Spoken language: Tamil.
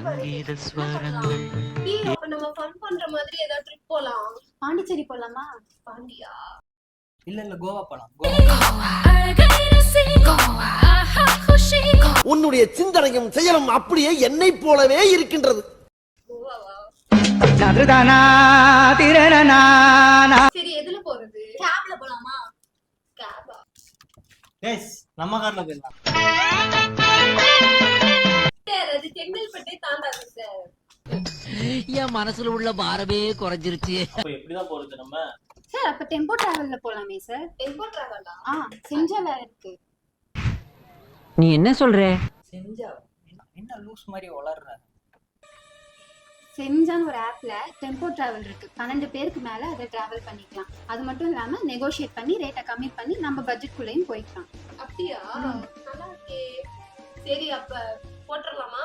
சங்கீத ஸ்வரங்கள். அப்ப நம்ம ஃபன் பண்ற மாதிரி ஏதாவது ட்ரிப் போலாம். பாண்டிச்சேரி போலாமா? பாண்டியா? இல்ல கோவா போலாம். உன்னுடைய சிந்தனையும் செயலும் அப்படியே என்னை போலவே இருக்கின்றது. கோவாவா? சரி, எதுல போறது? கேப்ல போலாமா? கேபா? எஸ், நம்ம கார்ல போயிடலாம். சார், அது செங்கல்பட்டே தாண்டாது சார். என் மனசுல உள்ள பாரமே குறைஞ்சிருச்சு. அப்ப எப்படிதான் போறது நம்ம? சார் அப்ப டெம்போ டிராவல்ல போலாமே சார். டெம்போ டிராவலா? செஞ்சால இருக்கு. நீ என்ன சொல்ற? செஞ்சா என்ன லூஸ் மாதிரி வளர்ற? செஞ்சான்னு ஒரு ஆப்ல டெம்போ டிராவல் இருக்கு. 12 பேருக்கு மேல அதை டிராவல் பண்ணிக்கலாம். அது மட்டும் இல்லாம நெகோஷியேட் பண்ணி ரேட்டை கம்மி பண்ணி நம்ம பட்ஜெட் குள்ளேயும் போய்க்கலாம். அப்படியா? நல்லா இருக்கே. சரி, அப்ப போட்டுடலாமா?